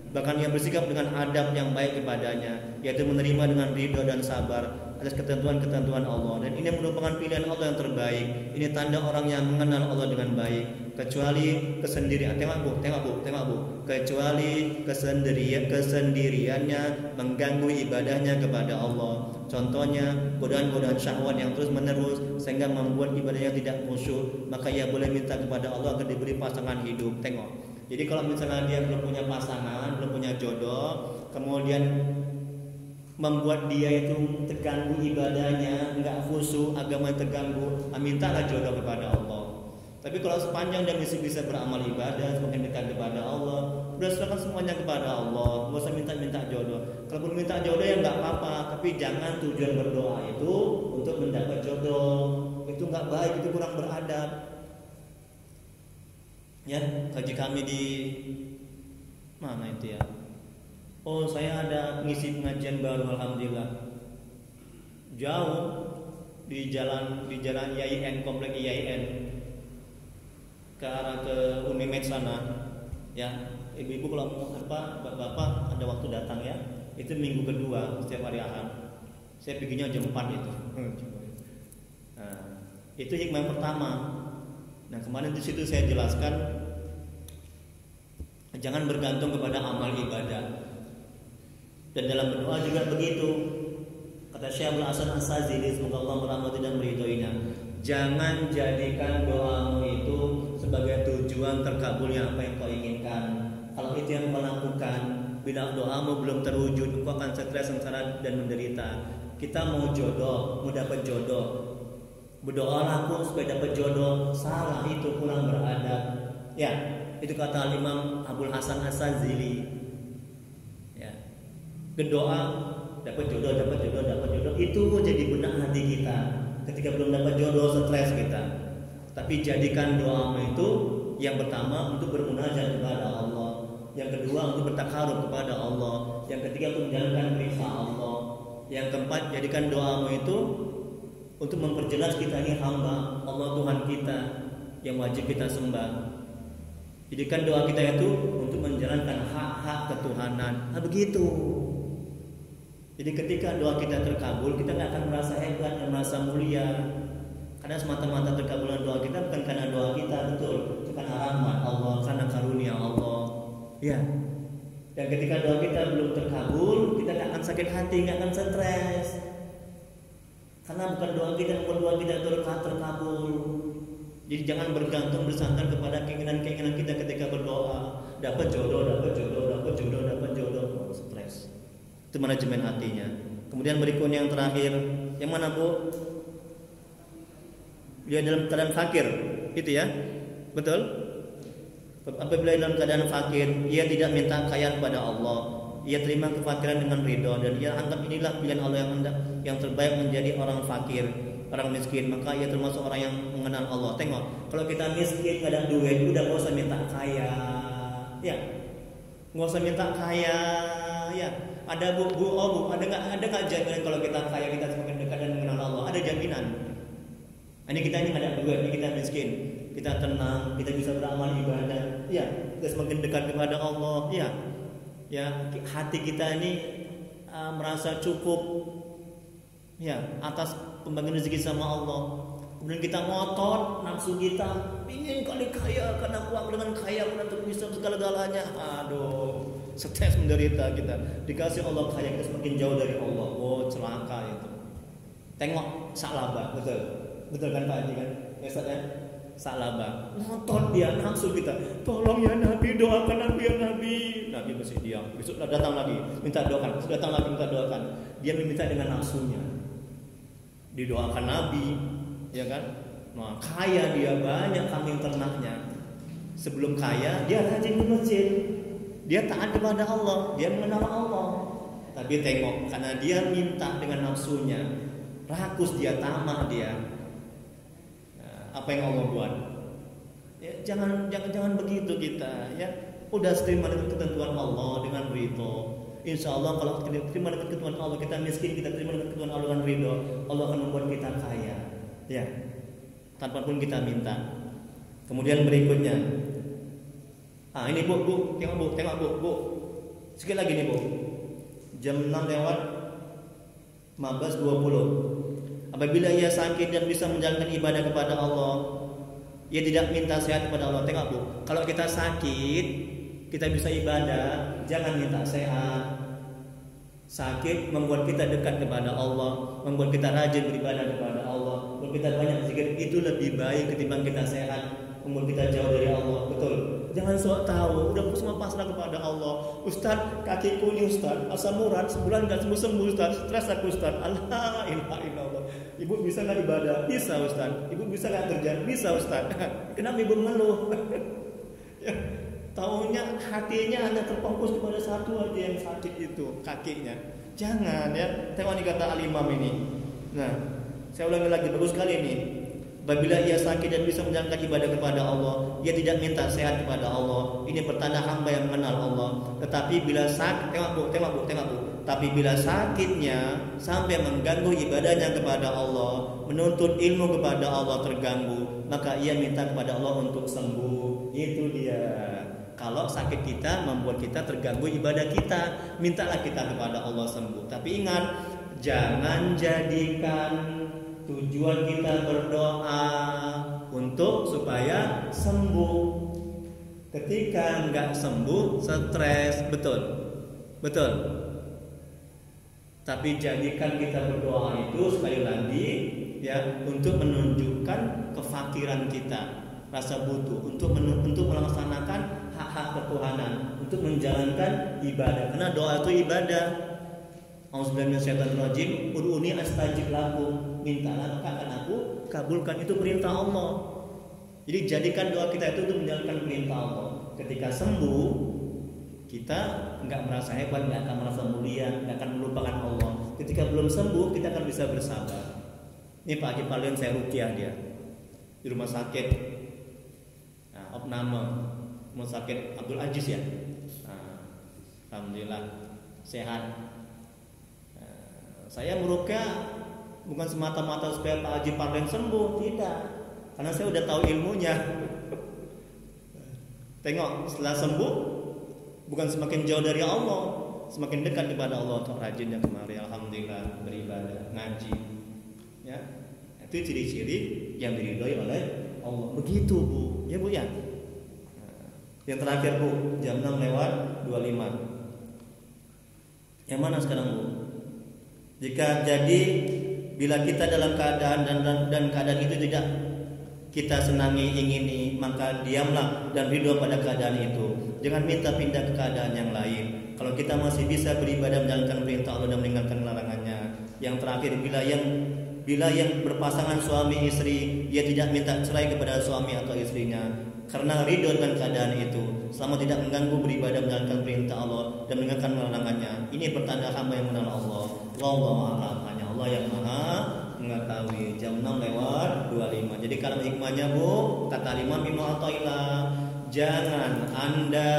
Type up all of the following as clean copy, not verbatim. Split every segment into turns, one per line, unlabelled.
Bahkan ia bersikap dengan adab yang baik kepadanya, yaitu menerima dengan ridho dan sabar atas ketentuan-ketentuan Allah. Dan ini merupakan pilihan Allah yang terbaik. Ini tanda orang yang mengenal Allah dengan baik. Kecuali kesendirian, tengok bu. Kecuali kesendiriannya mengganggu ibadahnya kepada Allah. Contohnya godaan-godaan syahwat yang terus menerus sehingga membuat ibadahnya tidak khusyuk, maka ia boleh minta kepada Allah agar diberi pasangan hidup. Tengok. Jadi kalau misalnya dia belum punya pasangan, belum punya jodoh, kemudian membuat dia itu terganggu ibadahnya, enggak khusyuk, agama terganggu, mintalah jodoh kepada Allah. Tapi kalau sepanjang dia masih bisa beramal ibadah, semakin dekat kepada Allah, udah serahkan semuanya kepada Allah, nggak usah minta jodoh. Kalau belum minta jodoh ya nggak apa-apa, tapi jangan tujuan berdoa itu untuk mendapat jodoh. Itu nggak baik, itu kurang beradab. Ya, kaji kami di mana itu ya? Oh, saya ada ngisi pengajian baru, alhamdulillah. Jauh di jalan IAIN, komplek IAIN ke arah ke Unimed sana. Ya, ibu-ibu kalau mau bapak-bapak ada waktu datang ya. Itu minggu kedua setiap hari Ahad. Saya perginya jam 4 itu. Nah, itu hikmah yang pertama. Nah, kemarin di situ saya jelaskan jangan bergantung kepada amal ibadah. Dan dalam berdoa juga begitu. Kata Syekh Abdul Hasan As-Sazili, semoga Allah merahmati dan meridhoinya, jangan jadikan doamu itu sebagai tujuan terkabulnya apa yang kau inginkan. Kalau itu yang kau lakukan, bila doamu belum terwujud, kau akan stres, sengsara dan menderita. Kita mau jodoh, mau dapat jodoh, berdoalah aku supaya dapat jodoh, salah, itu kurang beradab. Ya, itu kata Imam Abdul Hasan As-Sazili. Ya, berdoa dapat jodoh, itu jadi benak hati kita. Ketika belum dapat jodoh, stres kita. Tapi jadikan doamu itu yang pertama untuk bermunajat kepada Allah, yang kedua untuk bertakarub kepada Allah, yang ketiga untuk menjalankan perintah Allah, yang keempat jadikan doamu itu untuk memperjelas kita ini hamba Allah, Tuhan kita yang wajib kita sembah. Jadikan doa kita itu untuk menjalankan hak-hak ketuhanan. Nah, begitu. Jadi ketika doa kita terkabul, kita nggak akan merasa hebat dan merasa mulia. Karena semata-mata terkabulan doa kita bukan karena doa kita, betul. Itu karena rahmat Allah, karena karunia Allah. Ya. Dan ketika doa kita belum terkabul, kita nggak akan sakit hati, nggak akan stres. Karena bukan doa kita, terkabul. Jadi jangan bergantung bersandar kepada keinginan-keinginan kita ketika berdoa. Dapat jodoh, oh, stres. Itu manajemen hatinya. Kemudian berikutnya yang terakhir, yang mana Bu? Dia dalam keadaan fakir, itu ya, betul? Apabila dalam keadaan fakir, ia tidak minta kekayaan kepada Allah. Ia terima kefakiran dengan ridho dan ia anggap inilah pilihan Allah yang terbaik menjadi orang fakir, orang miskin. Maka ia termasuk orang yang mengenal Allah. Tengok, kalau kita miskin nggak ada duit, udah nggak usah minta kaya, ya, nggak usah minta kaya, ya. Ada bu, ada nggak jaminan kalau kita kaya kita semakin dekat dan mengenal Allah? Ada jaminan. Ini kita ini nggak ada duit, ini kita miskin, kita tenang, kita bisa beramal ibadah, ya, kita semakin dekat kepada Allah, ya. Ya, hati kita ini merasa cukup, ya, atas pembagian rezeki sama Allah. Kemudian kita ngotot, nafsu kita ingin kali kaya, karena uang dengan kaya untuk bisa segala-galanya. Aduh, stres menderita kita. Dikasih Allah kaya, kita semakin jauh dari Allah. Oh, celaka itu. Tengok Sa'labah, betul kan Pak Haji kan? Ya Ustaz ya? Sa'labah, ngotot dia, nafsu kita. Tolong ya Nabi, doakan Nabi ya Nabi. Nabi masih diam. Besok datang lagi, minta doakan. Datang lagi minta doakan. Dia meminta dengan nafsunya. Didoakan Nabi, ya kan? Nah, kaya dia, banyak kambing ternaknya. Sebelum kaya, dia rajin di masjid. Dia taat kepada Allah, dia mengenal Allah. Tapi tengok, karena dia minta dengan nafsunya, rakus dia, tamak dia. Apa yang Allah buat? Ya, jangan begitu kita, ya. Udah terima dengan ketentuan Allah dengan ridho. Insya Allah kalau kita terima dengan ketentuan Allah, kita miskin, kita terima dengan ketentuan Allah dengan ridho, Allah akan membuat kita kaya, ya. Tanpa pun kita minta. Kemudian berikutnya, ini bu, tengok bu. Sekali lagi nih Bu, jam 6 lewat 15.20. Apabila ia sakit dan bisa menjalankan ibadah kepada Allah, ia tidak minta sehat kepada Allah. Tengok Bu, kalau kita sakit, kita bisa ibadah, jangan minta sehat. Sakit membuat kita dekat kepada Allah, membuat kita rajin beribadah kepada Allah, membuat kita banyak zikir. Itu lebih baik ketimbang kita sehat, membuat kita jauh dari Allah. Betul. Jangan sok tahu, udah semua pasrah kepada Allah. Ustaz, kakiku ini Ustaz, asam urat sebulan nggak sembuh Ustaz, stres aku Ustaz. Allah ilaha illallah. Ibu bisa nggak ibadah? Bisa Ustaz. Ibu bisa nggak kerja? Bisa Ustaz. Kenapa ibu mengeluh? Ya, taunya hatinya hanya terfokus kepada satu aja yang sakit itu, kakinya. Jangan ya. Tengok nih kata Al-Imam ini. Nah, saya ulangi lagi, bagus sekali ini. Apabila ia sakit dan bisa menjalankan ibadah kepada Allah, ia tidak minta sehat kepada Allah. Ini pertanda hamba yang mengenal Allah. Tetapi bila sakit, tengok bu. Tapi bila sakitnya sampai mengganggu ibadahnya kepada Allah, menuntut ilmu kepada Allah terganggu, maka ia minta kepada Allah untuk sembuh. Itu dia. Kalau sakit kita membuat kita terganggu ibadah kita, mintalah kita kepada Allah sembuh. Tapi ingat, jangan jadikan tujuan kita berdoa untuk supaya sembuh. Ketika enggak sembuh, stres, betul. Tapi jadikan kita berdoa itu sekali lagi ya untuk menunjukkan kefakiran kita, rasa butuh, untuk melaksanakan hak-hak ketuhanan, untuk menjalankan ibadah. Karena doa itu ibadah. Auzubillahi minasyaitonirrajim, ud'uni astajib lakum, mintalah maka akan aku kabulkan. Itu perintah Allah. Jadi jadikan doa kita itu untuk menjalankan perintah Allah. Ketika sembuh, kita enggak merasa hebat, enggak akan merasa mulia, enggak akan melupakan Allah. Ketika belum sembuh, kita akan bisa bersabar. Ini Pak Haji Palian saya ruqyah dia di rumah sakit. Nah, opname rumah sakit Abdul Aziz ya. Nah, alhamdulillah sehat. Saya meruqyah bukan semata-mata supaya Pak Haji Parden sembuh, tidak. Karena saya udah tahu ilmunya. Tengok, setelah sembuh bukan semakin jauh dari Allah, semakin dekat kepada Allah. Untuk rajin yang kemarin, alhamdulillah beribadah, ngaji. Ya, itu ciri-ciri yang diridhoi oleh Allah. Begitu Bu, ya Bu ya. Yang terakhir Bu, jam 6 lewat 25. Yang mana sekarang Bu? Jika jadi bila kita dalam keadaan dan keadaan itu tidak kita senangi, ingini, maka diamlah dan ridho pada keadaan itu. Jangan minta pindah ke keadaan yang lain. Kalau kita masih bisa beribadah menjalankan perintah Allah dan meninggalkan larangannya. Yang terakhir, bila yang berpasangan suami istri, ia tidak minta cerai kepada suami atau istrinya karena ridho dengan keadaan itu, selama tidak mengganggu beribadah menjalankan perintah Allah dan meninggalkan larangannya. Ini pertanda hamba yang mengenal Allah. Wallahu a'lam. Hanya Allah yang Maha mengetahui. Jam 6 lewat 25. Jadi kalau hikmahnya Bu, kata Imam Ibnu Athaillah, jangan Anda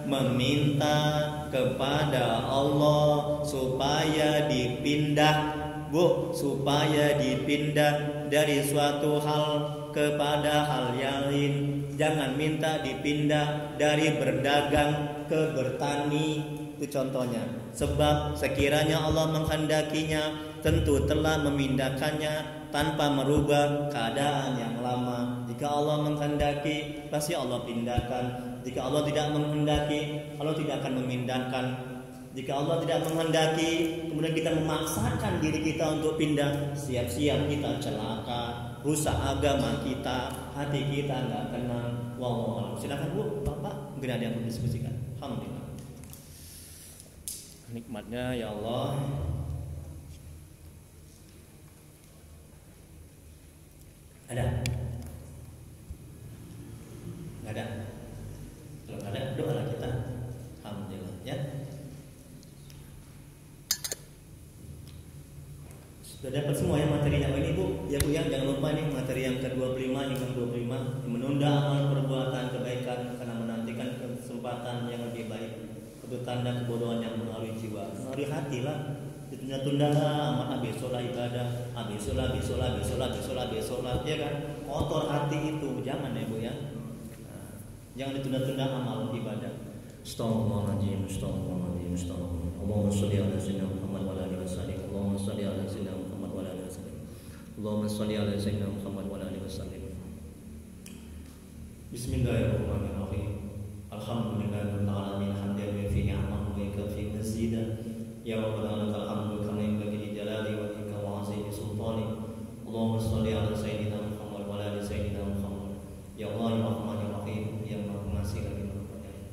meminta kepada Allah supaya dipindah Bu, supaya dipindah dari suatu hal kepada hal yang lain. Jangan minta dipindah dari berdagang ke bertani. Itu contohnya. Sebab sekiranya Allah menghendakinya, tentu telah memindahkannya tanpa merubah keadaan yang lama. Jika Allah menghendaki, pasti Allah pindahkan. Jika Allah tidak menghendaki, Allah tidak akan memindahkan. Jika Allah tidak menghendaki, kemudian kita memaksakan diri kita untuk pindah, siap-siap kita celaka, rusak agama kita, hati kita nggak tenang. Wallahu a'lam. Silakan Bu, Bapak, mungkin ada yang berdiskusikan. Alhamdulillah. Nikmatnya ya Allah. Ada? Nggak ada? Kalau nggak ada, doalah kita. Alhamdulillah ya. Sudah dapat semua ya materinya. Oh, ini Bu, ya Bu ya, jangan lupa nih materi yang ke-25, yang ke-25, yang menunda amal perbuatan kebaikan karena menantikan kesempatan yang lebih baik. Itu tanda kebodohan yang mengalami jiwa, mengalami hati lah. Ditunda-tunda amat, besok lah ibadah, besok lah, ya kan? Kotor hati itu, jangan ya Bu ya. Nah, jangan ditunda-tunda amal ibadah. Astaghfirullahaladzim, astaghfirullahaladzim, astaghfirullah. Allahumma sholli ala sayyidina Muhammad wa ala alihi wasallam. Allahumma sholli ala sayyidina Muhammad wa ala alihi wasallam. Allahumma sholli ala sayyidina Muhammad wa ala alihi wasallam. Bismillahirrahmanirrahim. Alhamdulillahirabbil alamin, hamdan yufi ni'amahu wa yakfi mazidah. Ya rabbana lakal hamdu kama yanbaghi li jalali wajhika wa 'azimi sultani. Allahumma sholli ala sayyidina Muhammad wa ala ali sayyidina Muhammad. Ya Allah, ya Rahman, ya Rahim, ya Maha Pengasih lagi Maha Penyayang.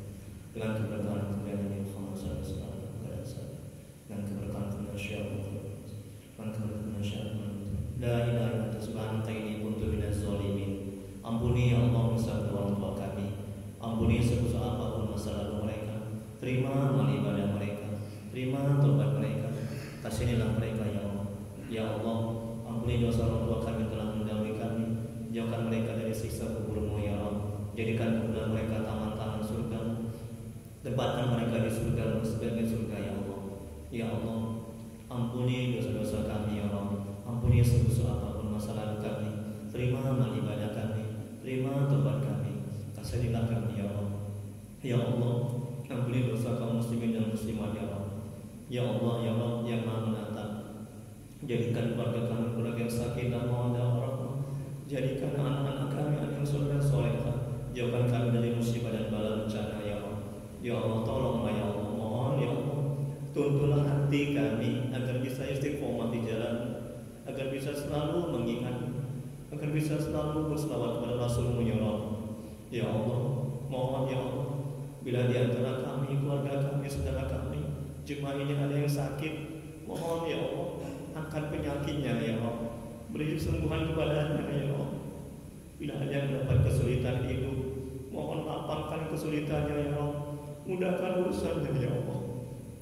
Dengan keberkahan kemuliaan Nabi Muhammad sallallahu alaihi wasallam, dengan keberkahan kemuliaan syiar, dengan keberkahan syiar. La ilaha illa anta subhanaka inni kuntu minaz zalimin. Ampuni ya Allah dosa orang tua kami. Ampuni sebesar apapun masa lalu mereka. Terima amal ibadah mereka. Terima tobat mereka. Kasihanilah mereka ya Allah. Ya Allah, ampuni dosa orang tua kami telah mendahului kami. Jauhkan mereka dari siksa kuburmu ya Allah. Jadikan kemudian mereka taman-taman surga. Tempatkan mereka di surga sebagai surga ya Allah. Ya Allah, ampuni dosa-dosa kami ya Allah. Ampuni sebesar apapun masa lalu kami. Terima amal ibadah kami. Terima tobat kami. Kasihanilah kami ya Allah. Ya Allah, ampuni dosa kaum muslimin dan muslimat ya Allah. Ya Allah, ya Allah yang Maha Menatap. Jadikan keluarga kami keluarga yang sakinah mawaddah warahmah. Jadikan anak-anak kami anak yang soleh dan solehah. Jauhkan kami dari musibah dan bala bencana ya Allah. Ya Allah, tolonglah ya Allah. Mohon ya Allah, tuntunlah hati kami agar bisa istiqomah di jalan, agar bisa selalu mengingat, agar bisa selalu berselawat kepada Rasulmu ya Allah. Ya Allah, mohon ya Allah, bila di antara kami, keluarga kami, saudara kami, jemaah ini ada yang sakit, mohon ya Allah, angkat penyakitnya ya Allah. Beri kesembuhan kepadanya ya Allah. Bila ada yang mendapat kesulitan hidup, mohon lapangkan kesulitannya ya Allah. Mudahkan urusannya ya Allah.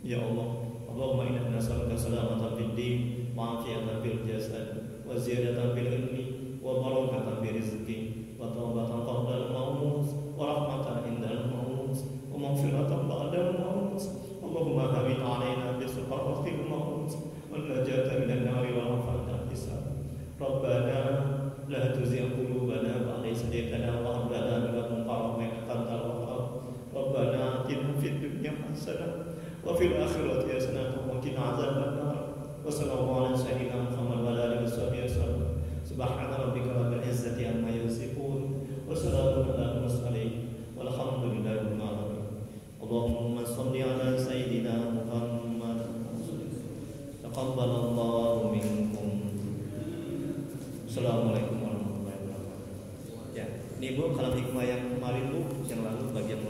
Ya Allah, Allahumma inna nas'aluka salamatan fid din, wa afiyatan fil jasad, wa ziyadatan fil ilmi, wa barakatan fil rizqi, wa taubatan qabla al-maut, wa rahmatan indal maut, wa maghfiratan ba'da al-maut. Allahumma hamid 'alaina bi sakratil maut, wa najata minan nari wa rafa'atan hisab. Rabbana la tuzigh qulubana ba'da idh hadaytana wa hab lana min ladunka rahmatan innaka antal wahhab. Rabbana atina fid dunya hasanah wa fil akhirati hasanah wa qina adzabannar. Wa sallallahu ala sayyidina Muhammad wa ala alihi wasallam. Subhana rabbika rabbil izzati amma yasifun wa salamun alal mursalin walhamdulillahi rabbil alamin. Allahumma shalli ala sayyidina Muhammad. Taqabbalallahu minkum. Assalamualaikum warahmatullahi wabarakatuh. Ya, ini Bu, kalau hikmah yang kemarin Bu, yang lalu bagian